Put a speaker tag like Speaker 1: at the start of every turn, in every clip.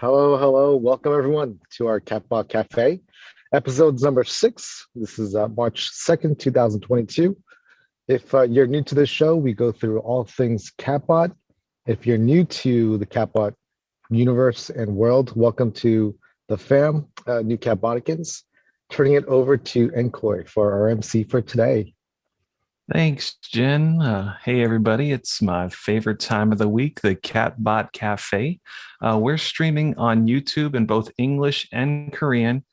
Speaker 1: Hello, hello. Welcome everyone to our Catbot Cafe, episodes number 6. This is March 2nd, 2022. If you're new to this show, we go through all things Catbot. If you're new to the Catbot universe and world, welcome to the fam, new Catboticans. Turning it over to Enkoy for our MC for today.
Speaker 2: Thanks, Jen. Hey, everybody. It's my favorite time of the week, the Catbot Cafe. We're streaming on YouTube in both English and Korean.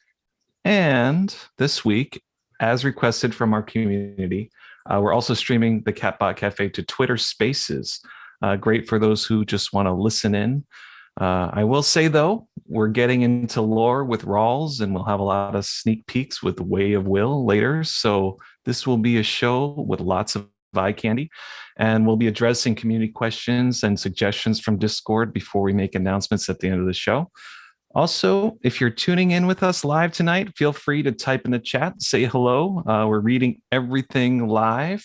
Speaker 2: And this week, as requested from our community, we're also streaming the Catbot Cafe to Twitter Spaces. Great for those who just want to listen in. I will say, though, we're getting into lore with Rawls, and we'll have a lot of sneak peeks with Way of Will later. So this will be a show with lots of eye candy, and we'll be addressing community questions and suggestions from Discord before we make announcements at the end of the show. Also, if you're tuning in with us live tonight, feel free to type in the chat, say hello. We're reading everything live.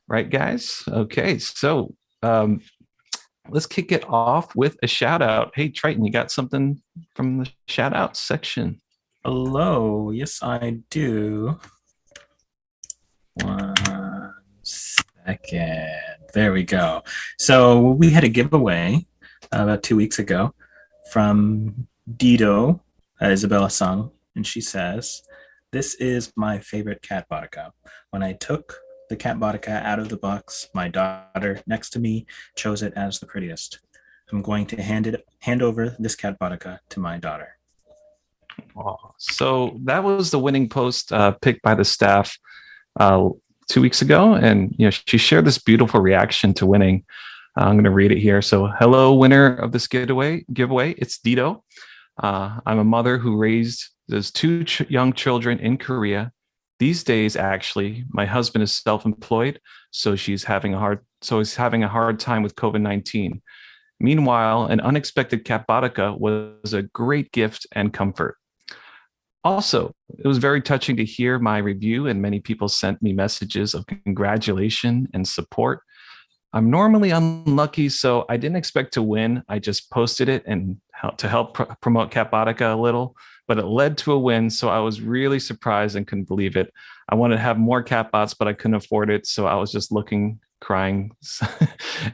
Speaker 2: Right, guys? Okay, so let's kick it off with a shout out. Hey, Triton, you got something from the shout out section?
Speaker 3: Hello. Yes, I do. 1 second. There we go. So we had a giveaway about 2 weeks ago from Dido, Isabella Sung, and she says, "This is my favorite Catbotica. When I took the Catbotica out of the box, my daughter next to me chose it as the prettiest. I'm going to hand over this Catbotica to my daughter."
Speaker 2: Oh, so that was the winning post picked by the staff 2 weeks ago, and she shared this beautiful reaction to winning. I'm going to read it here. So, hello, winner of this giveaway. It's Dido. I'm a mother who raised those two young children in Korea. These days, actually, my husband is self-employed, so he's having a hard time with COVID-19. Meanwhile, an unexpected Catbotica was a great gift and comfort. Also, it was very touching to hear my review, and many people sent me messages of congratulation and support. I'm normally unlucky, so I didn't expect to win. I just posted it and to help promote Catbotica a little, but it led to a win, so I was really surprised and couldn't believe it. I wanted to have more Catbots, but I couldn't afford it, so I was just looking, crying.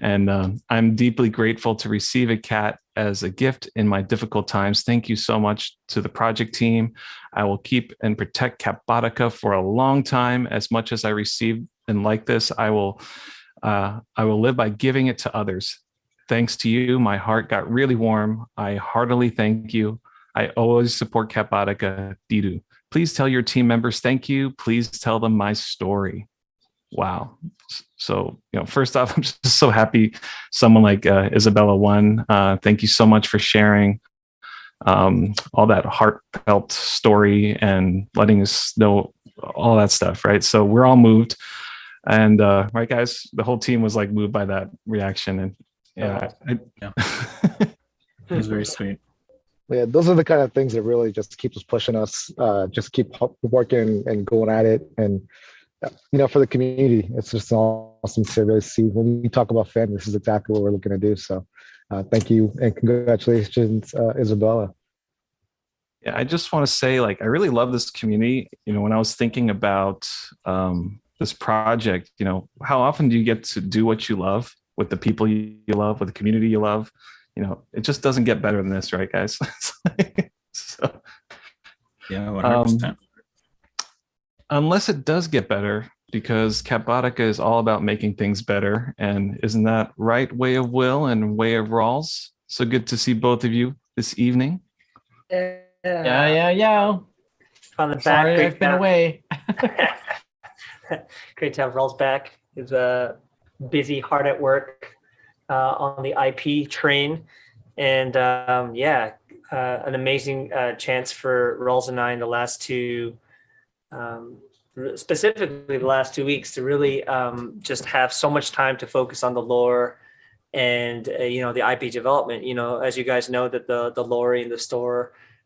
Speaker 2: And I'm deeply grateful to receive a cat as a gift in my difficult times. Thank you so much to the project team. I will keep and protect Catbotica for a long time. As much as I receive and like this, I will live by giving it to others. Thanks to you, my heart got really warm. I heartily thank you. I always support Catbotica, Didu. Please tell your team members thank you. Please tell them my story. Wow. So, first off, I'm just so happy someone like Isabella won. Thank you so much for sharing all that heartfelt story and letting us know all that stuff, right? So we're all moved. And right, guys, the whole team was like moved by that reaction. And
Speaker 3: yeah. It was very sweet.
Speaker 1: Yeah, those are the kind of things that really just keep us pushing us, just keep working and going at it. And, for the community, it's just awesome to really see when we talk about fan, this is exactly what we're looking to do. So thank you and congratulations, Isabella.
Speaker 2: Yeah, I just want to say, I really love this community. When I was thinking about this project, how often do you get to do what you love with the people you love, with the community you love? It just doesn't get better than this, right, guys? So,
Speaker 3: yeah, 100%.
Speaker 2: Unless it does get better, because Catbotica is all about making things better. And isn't that right, Way of Will and Way of Rawls? So good to see both of you this evening.
Speaker 4: Yeah.
Speaker 5: On the back,
Speaker 4: sorry, I've been away.
Speaker 5: Great to have Rawls back. He's busy, hard at work on the IP train. And an amazing chance for Rawls and I in the last specifically the last 2 weeks to really just have so much time to focus on the lore and the IP development. As you guys know, that the lore and the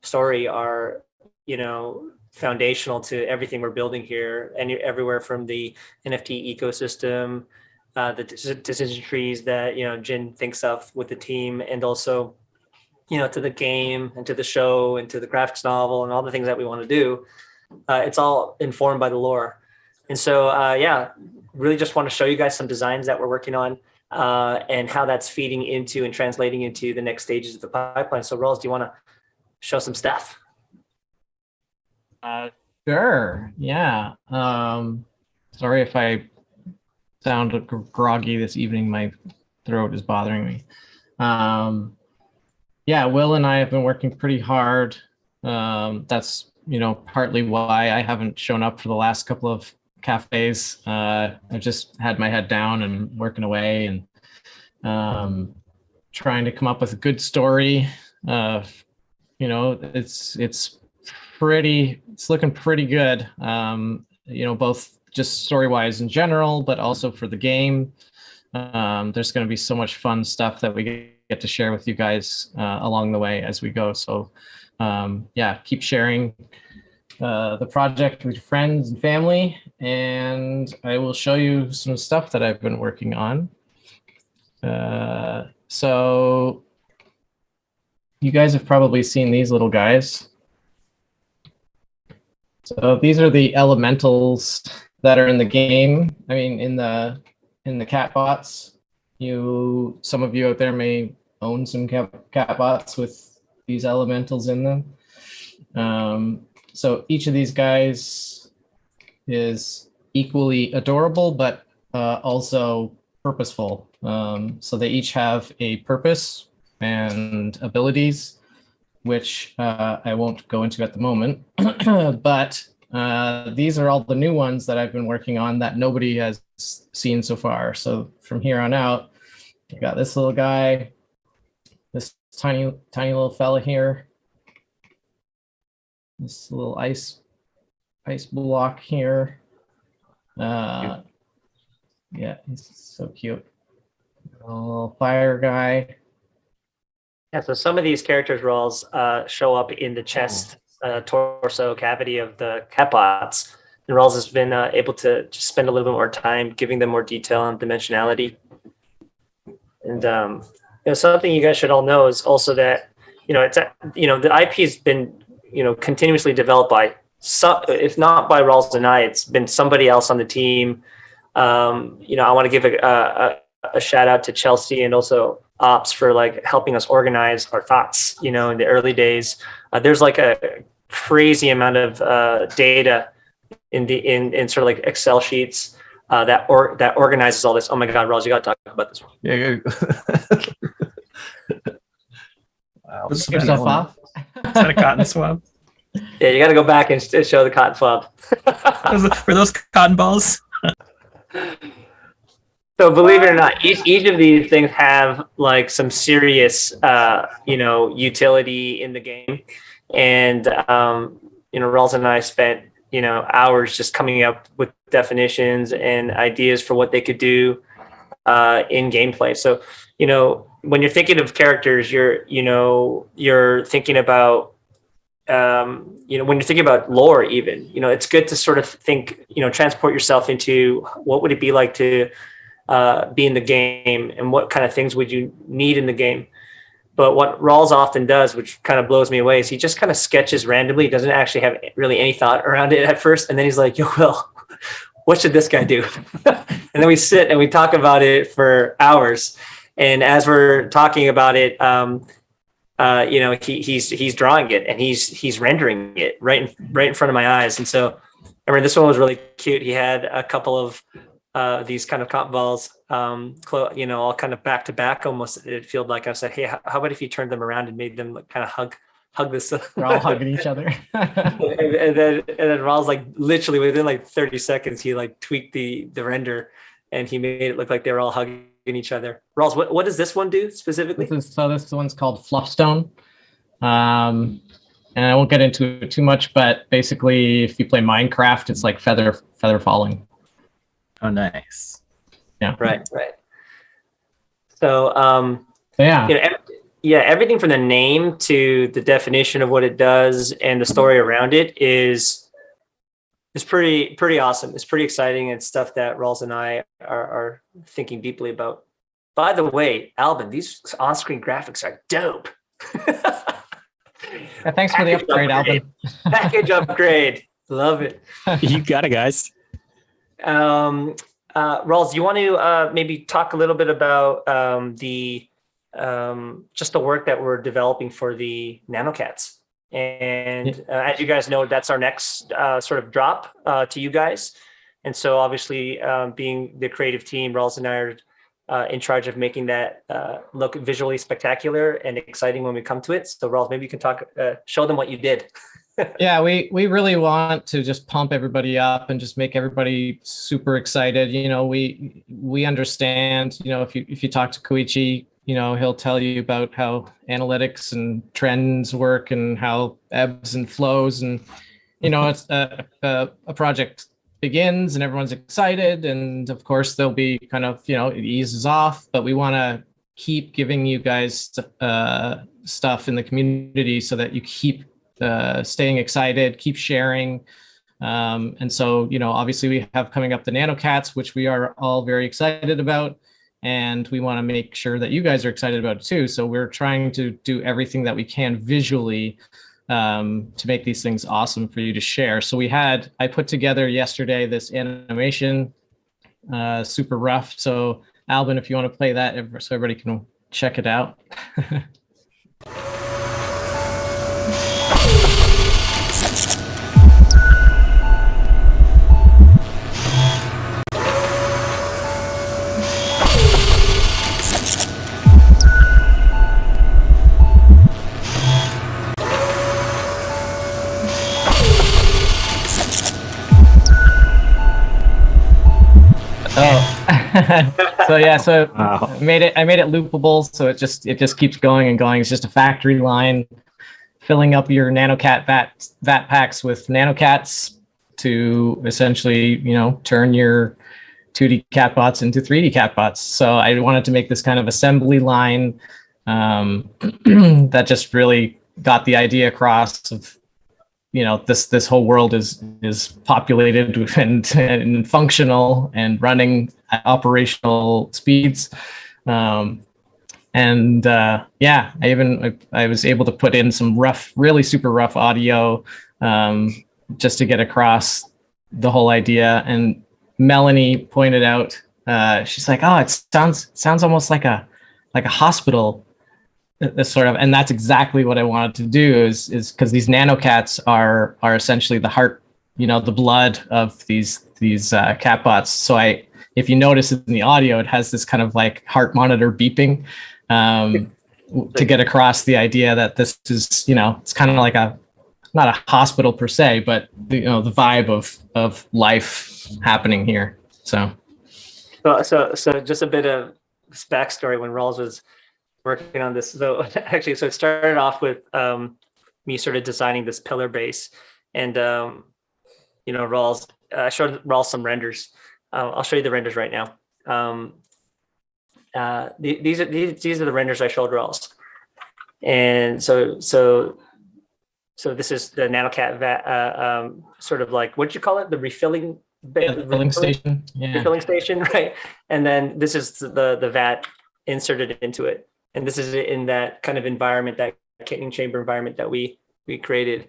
Speaker 5: story are foundational to everything we're building here, and everywhere from the NFT ecosystem, the decision trees that Jin thinks of with the team, and also to the game and to the show and to the graphics novel and all the things that we want to do, it's all informed by the lore. And so, really just want to show you guys some designs that we're working on and how that's feeding into and translating into the next stages of the pipeline. So, Rolls, do you want to show some stuff?
Speaker 4: Sure. Yeah. Sorry if I sound groggy this evening. My throat is bothering me. Will and I have been working pretty hard. That's partly why I haven't shown up for the last couple of cafes. I've just had my head down and working away and trying to come up with a good story. It's looking pretty good. Both just story-wise in general, but also for the game. There's going to be so much fun stuff that we get to share with you guys along the way as we go. So keep sharing the project with your friends and family, and I will show you some stuff that I've been working on. So you guys have probably seen these little guys. So these are the elementals that are in the game. I mean, in the Catbots. Some of you out there may own some Catbots with these elementals in them. So each of these guys is equally adorable, but also purposeful. So they each have a purpose and abilities, which I won't go into at the moment. But these are all the new ones that I've been working on that nobody has seen so far. So from here on out, you got this little guy, this tiny little fella here, this little ice block here. Yeah, he's so cute. A little fire guy.
Speaker 5: Yeah, so some of these characters roles show up in the chest, torso cavity of the Catbots. And Rawls has been able to just spend a little bit more time giving them more detail and dimensionality. And something you guys should all know is also that the IP has been continuously developed by if not by Rawls and I, it's been somebody else on the team. I want to give a shout out to Chelsea and also Ops for helping us organize our thoughts. In the early days, there's a crazy amount of data in sort of Excel sheets that organizes all this. Oh my God, Rawls, you got to talk about this one.
Speaker 2: Yeah. Wow.
Speaker 3: Is
Speaker 4: Yourself off.
Speaker 3: that a cotton swab?
Speaker 5: Yeah, you got to go back and show the cotton swab.
Speaker 3: Were those cotton balls?
Speaker 5: So believe it or not, each of these things have some serious, utility in the game. And, Rawls and I spent, hours just coming up with definitions and ideas for what they could do in gameplay. So, when you're thinking of characters, you're thinking about, when you're thinking about lore, even, it's good to sort of think, transport yourself into what would it be like to be in the game and what kind of things would you need in the game. But what Rawls often does, which kind of blows me away, is he just kind of sketches randomly. He doesn't actually have really any thought around it at first. And then he's like, yo, Will, what should this guy do? And then we sit and we talk about it for hours. And as we're talking about it, he's drawing it and he's rendering it right in front of my eyes. And so I remember this one was really cute. He had a couple of these kind of cotton balls, all kind of back to back almost. It felt like I said, hey, how about if you turned them around and made them kind of hug this?
Speaker 4: They're all hugging each other.
Speaker 5: and then Rawls literally within 30 seconds, he tweaked the render and he made it look like they were all hugging each other. Rawls, what does this one do specifically?
Speaker 4: This one's called Fluffstone. And I won't get into it too much, but basically if you play Minecraft, it's like feather falling.
Speaker 3: Oh, nice.
Speaker 4: Yeah.
Speaker 5: Right. So,
Speaker 4: yeah.
Speaker 5: Everything from the name to the definition of what it does and the story around it is pretty awesome. It's pretty exciting and stuff that Rawls and I are thinking deeply about. By the way, Albin, these on-screen graphics are dope.
Speaker 4: Yeah, thanks for the upgrade, Alvin.
Speaker 5: Package upgrade. Love it.
Speaker 6: You got it, guys.
Speaker 5: Rawls, you want to maybe talk a little bit about just the work that we're developing for the NanoCats? And as you guys know, that's our next sort of drop to you guys. And so obviously being the creative team, Rawls and I are in charge of making that look visually spectacular and exciting when we come to it. So Rawls, maybe you can talk, show them what you did.
Speaker 4: Yeah, we really want to just pump everybody up and just make everybody super excited. You know, we understand, you know, if you talk to Koichi, you know, he'll tell you about how analytics and trends work and how ebbs and flows. And, you know, it's a project begins and everyone's excited. And of course, there'll be kind of, you know, it eases off, but we want to keep giving you guys stuff in the community so that you keep staying excited, keep sharing. And so, you know, obviously we have coming up the NanoCats, which we are all very excited about. And we want to make sure that you guys are excited about it too. So we're trying to do everything that we can visually to make these things awesome for you to share. So I put together yesterday this animation, super rough. So Alvin, if you want to play that so everybody can check it out. So
Speaker 6: Wow.
Speaker 4: I made it loopable, so it just keeps going and going. It's just a factory line filling up your NanoCat vat packs with NanoCats to essentially, you know, turn your 2D Catbots into 3D Catbots. So I wanted to make this kind of assembly line that just really got the idea across of, you know, this whole world is populated and functional and running at operational speeds. I was able to put in some really super rough audio just to get across the whole idea. And Melanie pointed out, she's like, "Oh, it sounds almost like a hospital." Sort of, and that's exactly what I wanted to do is because these NanoCats are essentially the heart, you know, the blood of these Catbots. So if you notice in the audio, it has this kind of like heart monitor beeping to get across the idea that this is, you know, it's kind of like not a hospital per se, but you know, the vibe of life happening here. So
Speaker 5: just a bit of backstory when Rawls was working on this. So it started off with me sort of designing this pillar base, and you know, Rawls, I showed Rawls some renders. I'll show you the renders right now. These are the renders I showed Rawls, and so this is the NanoCat vat, sort of like, what'd you call it? The refilling
Speaker 4: station. Yeah.
Speaker 5: Refilling station, right? And then this is the vat inserted into it. And this is in that kind of environment, that kitting chamber environment that we created.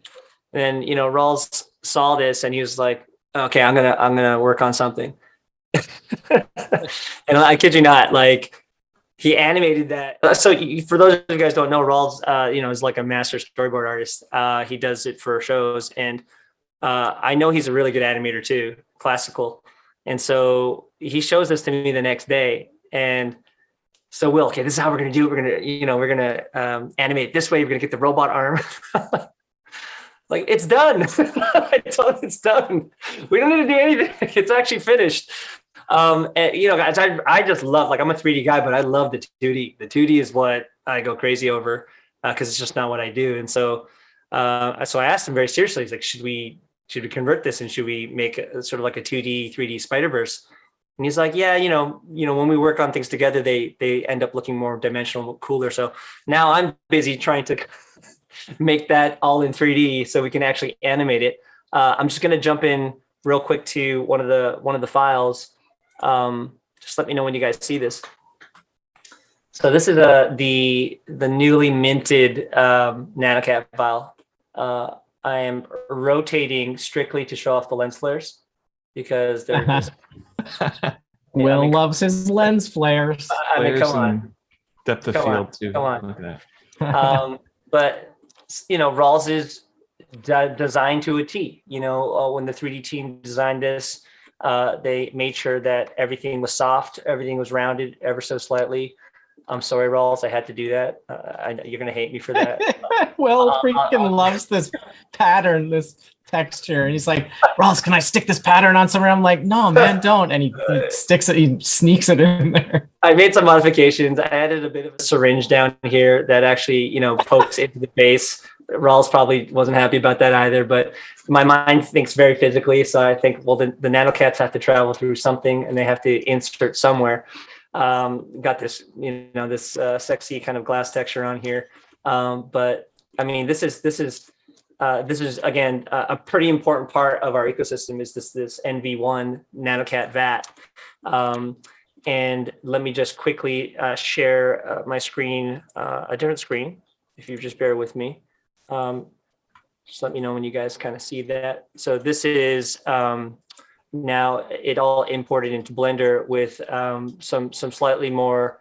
Speaker 5: And then, you know, Rawls saw this and he was like, "Okay, I'm gonna work on something." And I kid you not, like, he animated that. So for those of you guys who don't know, Rawls, you know, is like a master storyboard artist. He does it for shows, and I know he's a really good animator too, classical. And so he shows this to me the next day, and so okay, this is how we're going to do it. We're going to animate it this way. We're going to get the robot arm. Like, it's done. I told him it's done. We don't need to do anything. It's actually finished. And, you know, guys, I just love, like, I'm a 3D guy, but I love the 2D. The 2D is what I go crazy over because it's just not what I do. And so I asked him very seriously, he's like, should we convert this and should we make sort of like a 2D, 3D Spider-Verse? And he's like, yeah, you know, when we work on things together, they end up looking more dimensional, cooler. So now I'm busy trying to make that all in 3D so we can actually animate it. I'm just going to jump in real quick to one of the files. Just let me know when you guys see this. So this is the newly minted NanoCat vial. I am rotating strictly to show off the lens flares because they're just.
Speaker 4: Will loves his lens flares.
Speaker 5: I mean, come on.
Speaker 2: And depth of
Speaker 5: Come
Speaker 2: field
Speaker 5: on,
Speaker 2: too.
Speaker 5: come on.
Speaker 2: Look at that.
Speaker 5: But Rawls is designed to a T. When the 3D team designed this, they made sure that everything was soft, everything was rounded ever so slightly. I'm sorry, Rawls, I had to do that. I know you're gonna hate me for that.
Speaker 4: Will freaking loves this pattern, this texture, and he's like, Rawls, can I stick this pattern on somewhere? I'm like, no, man, don't. And he sticks it, he sneaks it in there.
Speaker 5: I made some modifications. I added a bit of a syringe down here that actually, pokes into the face. Rawls probably wasn't happy about that either, but my mind thinks very physically. So I think, well, the NanoCats have to travel through something and they have to insert somewhere. Got this, this sexy kind of glass texture on here. But I mean, this is again, a pretty important part of our ecosystem is this NV1 NanoCat vat. And let me just quickly share my screen, a different screen, if you just bear with me. Just let me know when you guys kind of see that. So this is now it all imported into Blender with some slightly more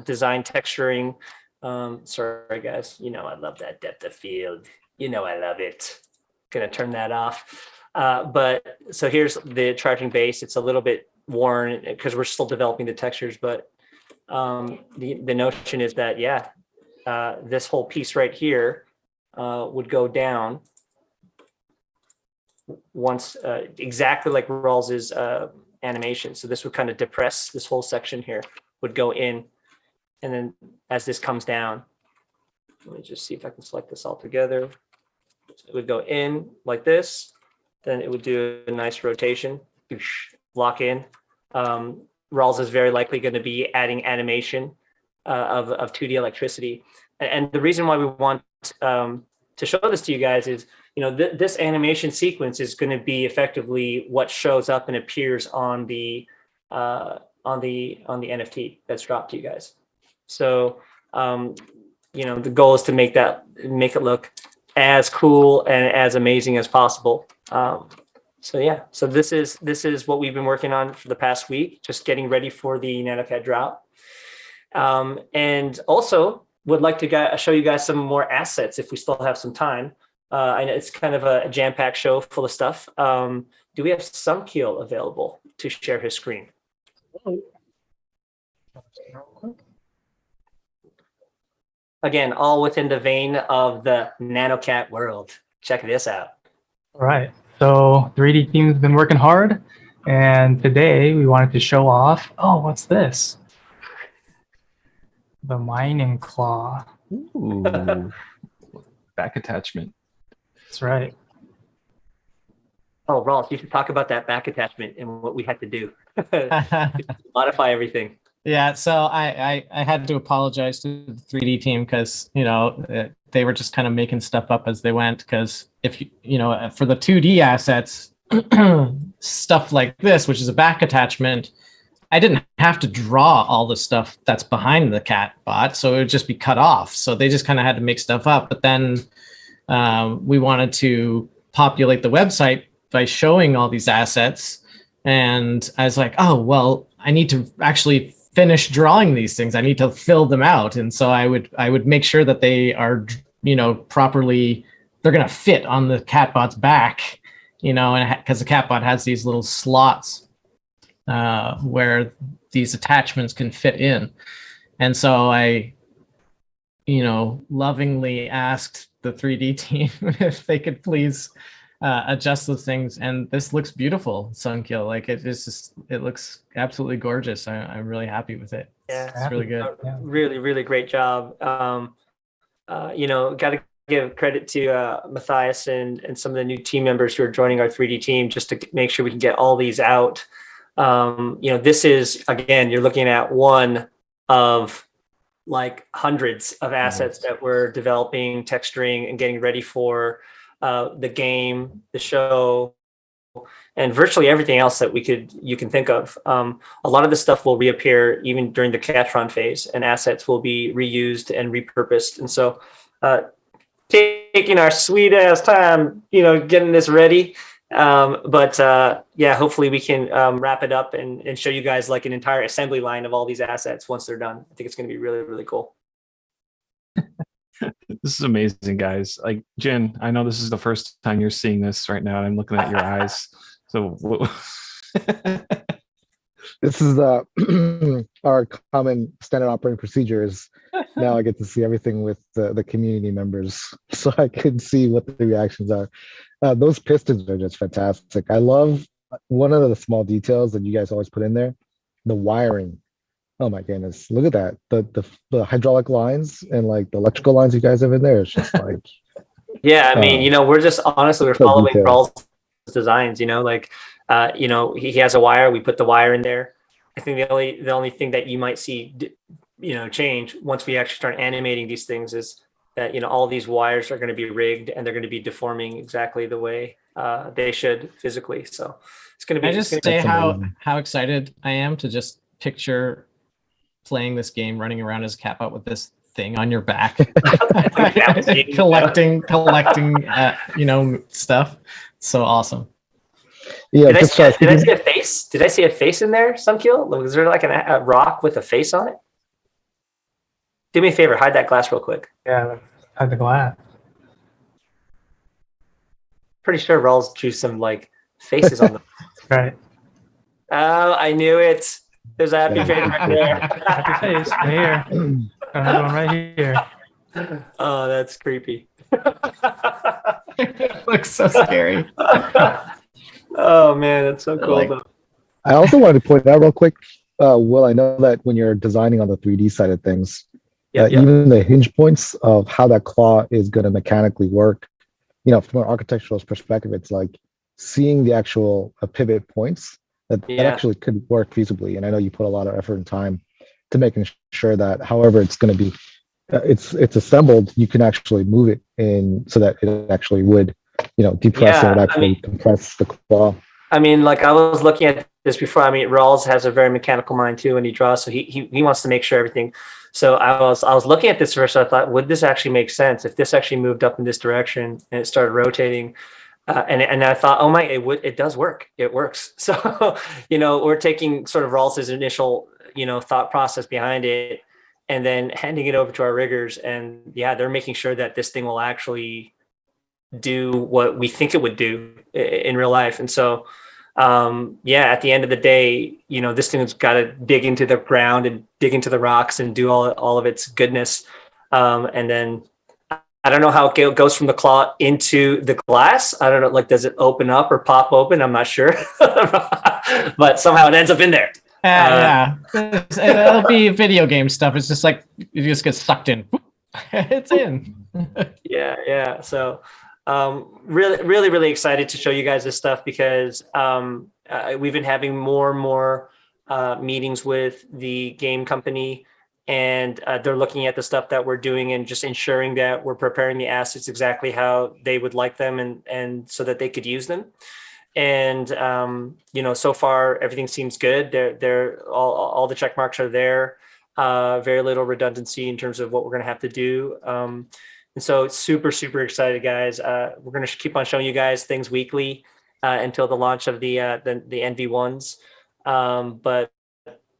Speaker 5: design texturing. Sorry guys, I love that depth of field. I love it. Gonna turn that off. But so here's the charging base. It's a little bit worn because we're still developing the textures, but the notion is that this whole piece right here would go down once exactly like Rawls's animation. So this would kind of depress this whole section here, would go in, and then as this comes down, let me just see if I can select this all together. It would go in like this, then it would do a nice rotation, lock in. Rawls is very likely going to be adding animation of 2D electricity. And the reason why we want to show this to you guys is, this animation sequence is going to be effectively what shows up and appears on the NFT that's dropped to you guys. So, the goal is to make it look as cool and as amazing as possible. So this is what we've been working on for the past week, just getting ready for the NanoCat drop. And also would like to show you guys some more assets if we still have some time. I know it's kind of a jam-packed show full of stuff. Do we have Sunkeel available to share his screen? Again, all within the vein of the NanoCat world. Check this out.
Speaker 6: All right. So 3D team's been working hard, and today we wanted to show off. Oh, what's this? The mining claw.
Speaker 2: Ooh. Back attachment.
Speaker 6: That's right.
Speaker 5: Oh, Rawls, you should talk about that back attachment and what we had to do. Modify everything.
Speaker 4: Yeah, so I had to apologize to the 3D team because they were just kind of making stuff up as they went. Because if for the 2D assets, stuff like this, which is a back attachment, I didn't have to draw all the stuff that's behind the Catbot, so it would just be cut off. So they just kind of had to make stuff up. But then we wanted to populate the website by showing all these assets, and I was like, oh well, I need to actually finish drawing these things. I need to fill them out, and so I would make sure that they are properly. They're gonna fit on the Catbot's back, and because the Catbot has these little slots where these attachments can fit in, and so I, lovingly asked the 3D team if they could please adjust those things, and this looks beautiful, Sunkeel. Like it looks absolutely gorgeous. I'm really happy with it.
Speaker 5: Yeah,
Speaker 4: it's really good.
Speaker 5: Really, really great job. Got to give credit to Matthias and some of the new team members who are joining our 3D team just to make sure we can get all these out. This is, again, you're looking at one of like hundreds of assets that we're developing, texturing, and getting ready for the game, the show, and virtually everything else that you can think of. A lot of this stuff will reappear even during the catch-run phase, and assets will be reused and repurposed. And so taking our sweet ass time, getting this ready. Hopefully we can wrap it up and show you guys like an entire assembly line of all these assets once they're done. I think it's going to be really, really cool.
Speaker 2: This is amazing, guys. Like, Jen, I know this is the first time you're seeing this right now, and I'm looking at your eyes. So
Speaker 1: this is our common standard operating procedures. Now I get to see everything with the community members, so I can see what the reactions are. Those pistons are just fantastic. I love one of the small details that you guys always put in there, the wiring. Oh my goodness, look at that. The hydraulic lines and like the electrical lines you guys have in there. It's just like
Speaker 5: yeah, I mean, we're just honestly we're
Speaker 1: so
Speaker 5: following
Speaker 1: detailed.
Speaker 5: Rawls' designs, he has a wire, we put the wire in there. I think the only thing that you might see change once we actually start animating these things is that all these wires are going to be rigged and they're going to be deforming exactly the way they should physically. So it's going to be.
Speaker 4: I just say how excited I am to just picture playing this game, running around as Catbot with this thing on your back, collecting stuff. So awesome.
Speaker 1: Yeah,
Speaker 5: did I see a face? Did I see a face in there? Was there like a rock with a face on it? Do me a favor, hide that glass real quick.
Speaker 6: Yeah, let's hide the glass.
Speaker 5: Pretty sure Rawls drew some like faces on them.
Speaker 6: Right.
Speaker 5: Oh, I knew it. There's a happy face right there.
Speaker 6: Happy face right here. Another one right here.
Speaker 5: Oh, that's creepy.
Speaker 4: It looks so scary.
Speaker 5: Oh man, that's so cool.
Speaker 1: I also wanted to point out real quick, Will, I know that when you're designing on the 3D side of things, even the hinge points of how that claw is going to mechanically work, from an architectural perspective, it's like seeing the actual pivot points that actually could work feasibly. And I know you put a lot of effort and time to making sure that however it's going to be, it's assembled, you can actually move it in so that it actually would, depress and actually compress the claw.
Speaker 5: I mean, like I was looking at this before. I mean, Rawls has a very mechanical mind too, and he draws. So he wants to make sure everything. So I was looking at this first. I thought, would this actually make sense if this actually moved up in this direction and it started rotating? And I thought, oh my, it does work. It works. So we're taking sort of Rawls's initial thought process behind it, and then handing it over to our riggers, and they're making sure that this thing will actually do what we think it would do in real life. And so at the end of the day, this thing's got to dig into the ground and dig into the rocks and do all of its goodness. And then I don't know how it goes from the claw into the glass. I don't know, like, does it open up or pop open? I'm not sure, but somehow it ends up in there.
Speaker 4: It'll be video game stuff. It's just like it just gets sucked in. It's in.
Speaker 5: Yeah. So really, really, really excited to show you guys this stuff because we've been having more and more meetings with the game company, and they're looking at the stuff that we're doing and just ensuring that we're preparing the assets exactly how they would like them and so that they could use them. And so far everything seems good. They're all the check marks are there. Very little redundancy in terms of what we're going to have to do. And so it's super, super excited, guys. We're going to keep on showing you guys things weekly until the launch of the NV1s. But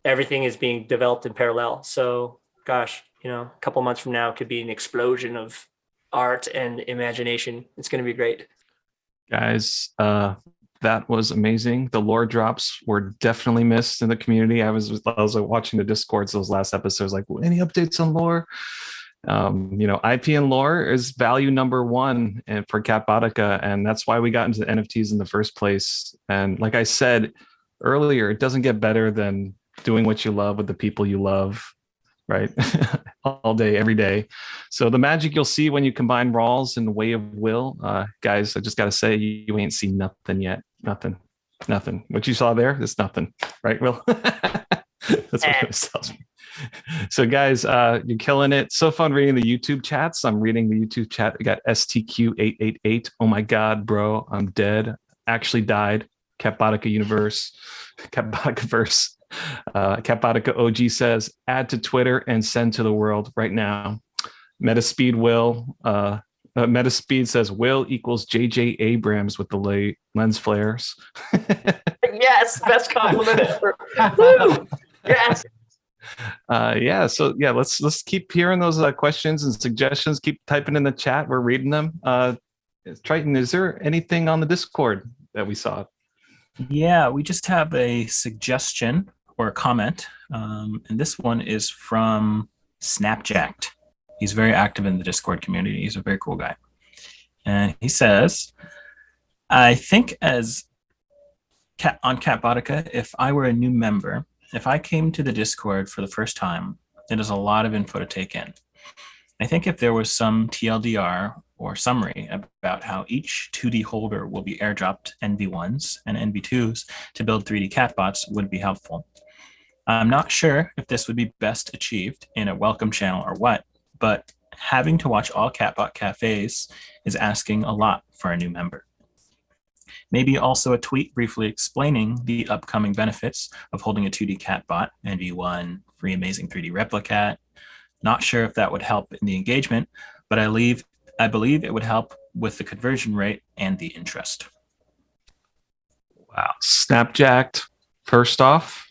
Speaker 5: everything is being developed in parallel. So, gosh, a couple months from now could be an explosion of art and imagination. It's going to be great.
Speaker 2: Guys, that was amazing. The lore drops were definitely missed in the community. I was watching the Discords those last episodes, like, any updates on lore? IP and lore is value number one and for Catbotica, and that's why we got into NFTs in the first place. And like I said earlier, it doesn't get better than doing what you love with the people you love, right? All day, every day. So the magic you'll see when you combine Rawls and the Way of Will, guys, I just got to say, you ain't seen nothing yet. Nothing. What you saw there is nothing, right, Will? That's what it tells me. So guys, you're killing it. So fun reading the YouTube chats. I'm reading the YouTube chat. We got STQ888. Oh my God, bro, I'm dead. actually died. Catbotica Universe, Catbotica Verse. Catbotica OG says, add to Twitter and send to the world right now. Metaspeed Metaspeed says Will equals JJ Abrams with the lens flares.
Speaker 5: Yes, best compliment ever. Woo! Yes.
Speaker 2: Let's keep hearing those questions and suggestions. Keep typing in the chat. We're reading them. Triton, is there anything on the Discord that we saw?
Speaker 3: Yeah, we just have a suggestion or a comment, and this one is from Snapjacked. He's very active in the Discord community. He's a very cool guy. And he says, I think on Catbotica, if I were a new member, if I came to the Discord for the first time, it is a lot of info to take in. I think if there was some TLDR or summary about how each 2D holder will be airdropped NV1s and NV2s to build 3D catbots would be helpful. I'm not sure if this would be best achieved in a welcome channel or what, but having to watch all Catbot cafes is asking a lot for a new member. Maybe also a tweet briefly explaining the upcoming benefits of holding a 2D catbot, NV1, free amazing 3D replicat. Not sure if that would help in the engagement, but I believe it would help with the conversion rate and the interest.
Speaker 2: Wow. Snapjacked, first off,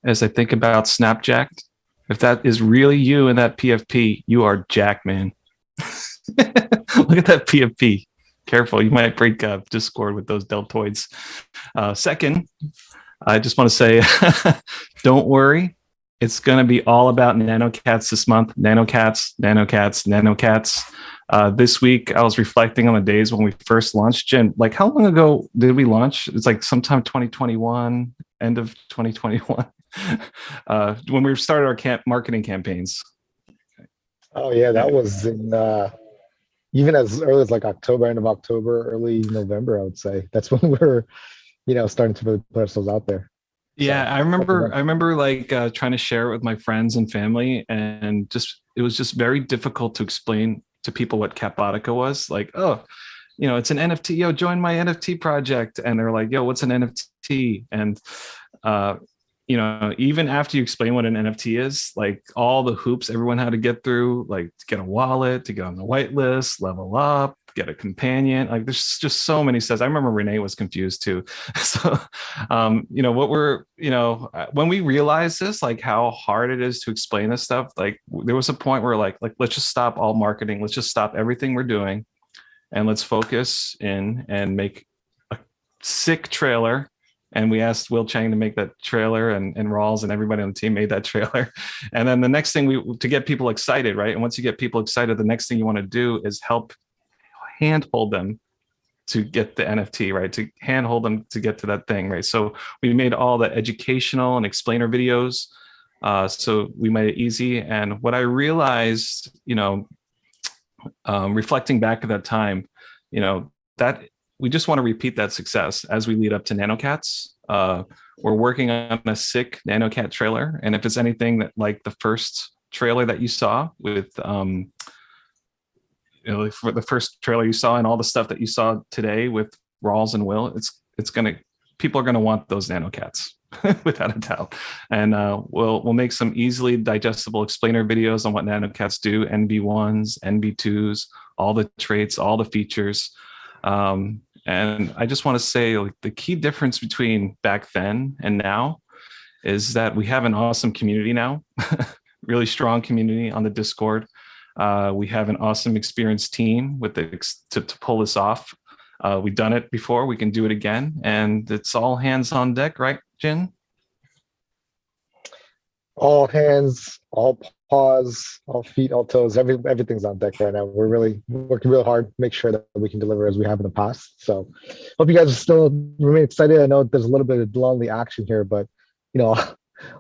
Speaker 2: as I think about Snapjacked, if that is really you in that PFP, you are Jack, man. Look at that PFP. Careful, you might break Discord with those deltoids. Second, I just want to say, don't worry. It's going to be all about nanocats this month. Nanocats. This week, I was reflecting on the days when we first launched. Jen, like how long ago did we launch? It's like sometime 2021, end of 2021, when we started our marketing campaigns.
Speaker 1: Oh yeah, that was in even as early as like October, end of October, early November, I would say. That's when we were, starting to really put ourselves out there.
Speaker 2: Yeah, I remember like trying to share it with my friends and family, and it was just very difficult to explain to people what Catbotica was. Like, oh, it's an NFT. Yo, join my NFT project, and they're like, yo, what's an NFT? And even after you explain what an NFT is, like all the hoops everyone had to get through, like to get a wallet, to get on the whitelist, level up, get a companion. Like there's just so many steps. I remember Renee was confused too. So, when we realized this, like how hard it is to explain this stuff, like there was a point where like let's just stop all marketing. Let's just stop everything we're doing, and let's focus in and make a sick trailer. And we asked Will Chang to make that trailer, and Rawls and everybody on the team made that trailer. And then the next thing to get people excited, right? And once you get people excited, the next thing you want to do is help handhold them to get the NFT, right? To handhold them to get to that thing, right? So we made all the educational and explainer videos. So we made it easy. And what I realized, reflecting back at that time, that we just want to repeat that success as we lead up to NanoCats. We're working on a sick NanoCat trailer. And if it's anything that like the first trailer that you saw with, for the first trailer you saw and all the stuff that you saw today with Rawls and Will, people are going to want those NanoCats without a doubt. And we'll make some easily digestible explainer videos on what NanoCats do, NV1s, NV2s, all the traits, all the features. And I just want to say, like, the key difference between back then and now is that we have an awesome community now, really strong community on the Discord. We have an awesome experienced team to pull this off. We've done it before. We can do it again. And it's all hands on deck, right, Jin?
Speaker 1: All hands, all paws, all feet, all toes, everything's on deck right now. We're really working real hard to make sure that we can deliver as we have in the past. So hope you guys are still remain excited. I know there's a little bit of lonely action here, but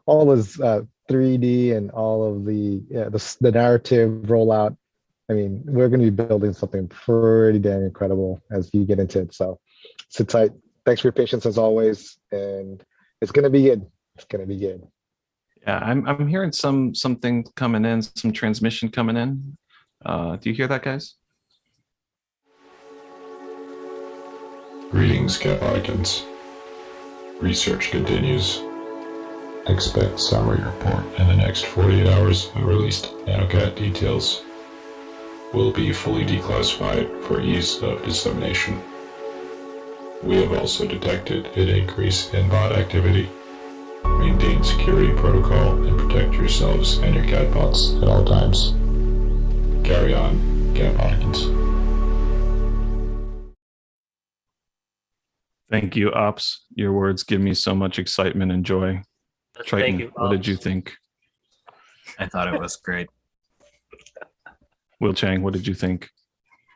Speaker 1: all this 3D and all of the narrative rollout. I mean, we're going to be building something pretty damn incredible as you get into it. So sit tight. Thanks for your patience as always, and it's going to be good. It's going to be good.
Speaker 2: Yeah, I'm hearing something coming in, some transmission coming in. Do you hear that, guys?
Speaker 7: Greetings, Catboticans. Research continues. Expect summary report in the next 48 hours of released NanoCat details. Will be fully declassified for ease of dissemination. We have also detected an increase in bot activity. Maintain security protocol and protect yourselves and your catbots at all times. Carry on, Catboticans.
Speaker 2: Thank you, Ops. Your words give me so much excitement and joy. Triton,
Speaker 5: Thank you,
Speaker 2: what did
Speaker 5: Ops.
Speaker 2: you think?
Speaker 3: I thought it was great.
Speaker 2: Will Chang, what did you think?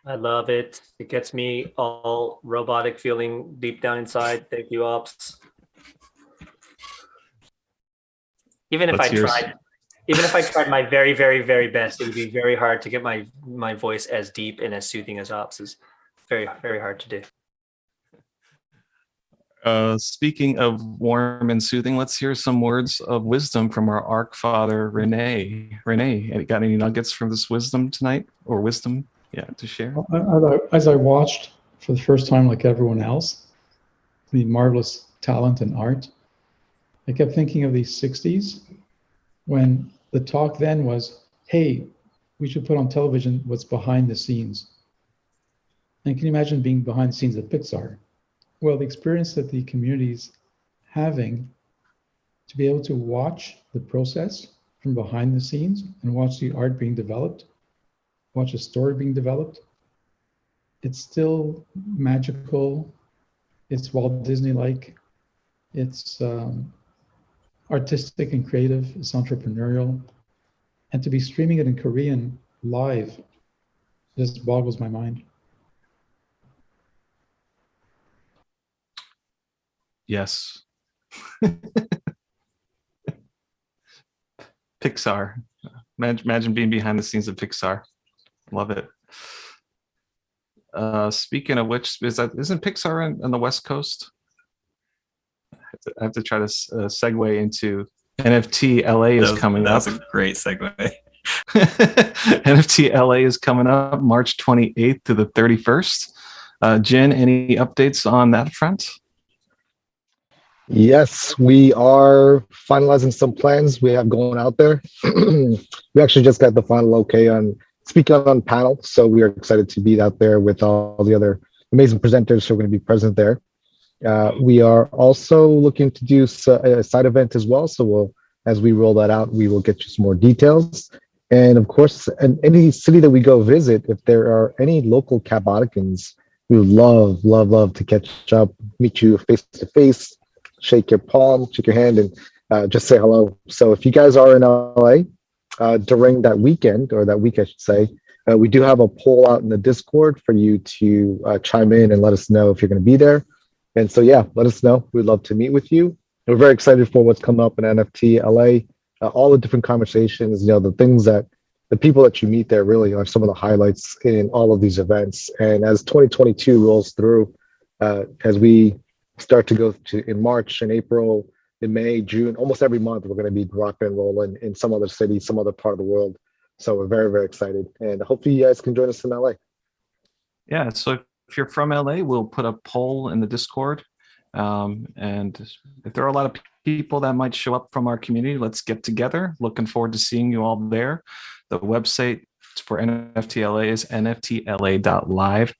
Speaker 5: I love it. It gets me all robotic feeling deep down inside. Thank you, Ops. Even if I tried my very, very, very best, it would be very hard to get my voice as deep and as soothing as Ops's. Very, very hard to do.
Speaker 2: Speaking of warm and soothing, let's hear some words of wisdom from our Arc Father, Renee. Renee, got any nuggets from this wisdom tonight, or wisdom, to share?
Speaker 8: As I watched for the first time, like everyone else, the marvelous talent and art, I kept thinking of the 60s when the talk then was, hey, we should put on television what's behind the scenes. And can you imagine being behind the scenes at Pixar? Well, the experience that the community's having to be able to watch the process from behind the scenes and watch the art being developed, watch a story being developed, it's still magical. It's Walt Disney-like. It's artistic and creative. It's entrepreneurial. And to be streaming it in Korean live just boggles my mind.
Speaker 2: Yes. Pixar. Imagine being behind the scenes of Pixar. Love it. Speaking of which, isn't Pixar on the West Coast? I have to try to segue into NFT LA is coming up.
Speaker 3: That's a great segue.
Speaker 2: NFT LA is coming up March 28th to the 31st. Jen, any updates on that front?
Speaker 1: Yes, we are finalizing some plans we have going out there. We actually just got the final okay on speaking on panel, so we are excited to be out there with all the other amazing presenters who are going to be present there. We are also looking to do a side event as well, so as we roll that out, we will get you some more details. And of course, in any city that we go visit, if there are any local Catboticans, we would love to catch up, meet you face to face, shake your palm, shake your hand, and just say hello. So if you guys are in LA during that weekend, or that week, I should say, we do have a poll out in the Discord for you to chime in and let us know if you're going to be there. And so, yeah, let us know. We'd love to meet with you. We're very excited for what's coming up in NFT LA. All the different conversations, the things that the people that you meet there really are some of the highlights in all of these events. And as 2022 rolls through, as we start to go to in March and April, in May, June, almost every month, we're going to be rocking and rolling in some other city, some other part of the world. So we're very, very excited. And hopefully you guys can join us in LA.
Speaker 2: Yeah, so if you're from LA, we'll put a poll in the Discord. And if there are a lot of people that might show up from our community, let's get together. Looking forward to seeing you all there. The website for NFTLA is nftla.live.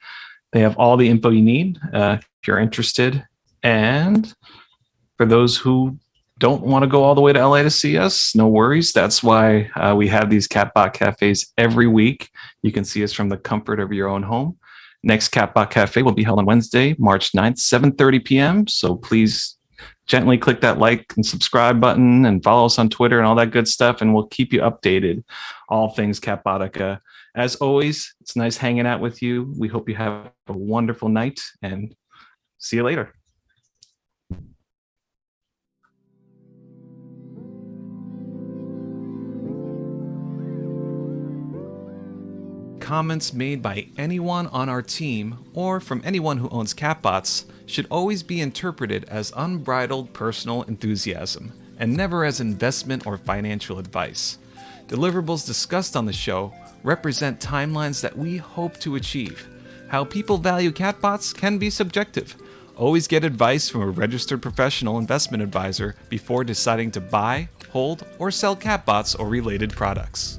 Speaker 2: They have all the info you need if you're interested. And for those who don't want to go all the way to LA to see us, no worries. That's why we have these Catbot cafes every week. You can see us from the comfort of your own home. Next Catbot Cafe will be held on Wednesday, March 9th, 7:30 p.m. So please gently click that like and subscribe button and follow us on Twitter and all that good stuff, and we'll keep you updated, all things Catbotica. As always, it's nice hanging out with you. We hope you have a wonderful night, and see you later. Comments made by anyone on our team or from anyone who owns Catbots should always be interpreted as unbridled personal enthusiasm and never as investment or financial advice. Deliverables discussed on the show represent timelines that we hope to achieve. How people value Catbots can be subjective, Always get advice from a registered professional investment advisor before deciding to buy, hold, or sell Catbots or related products.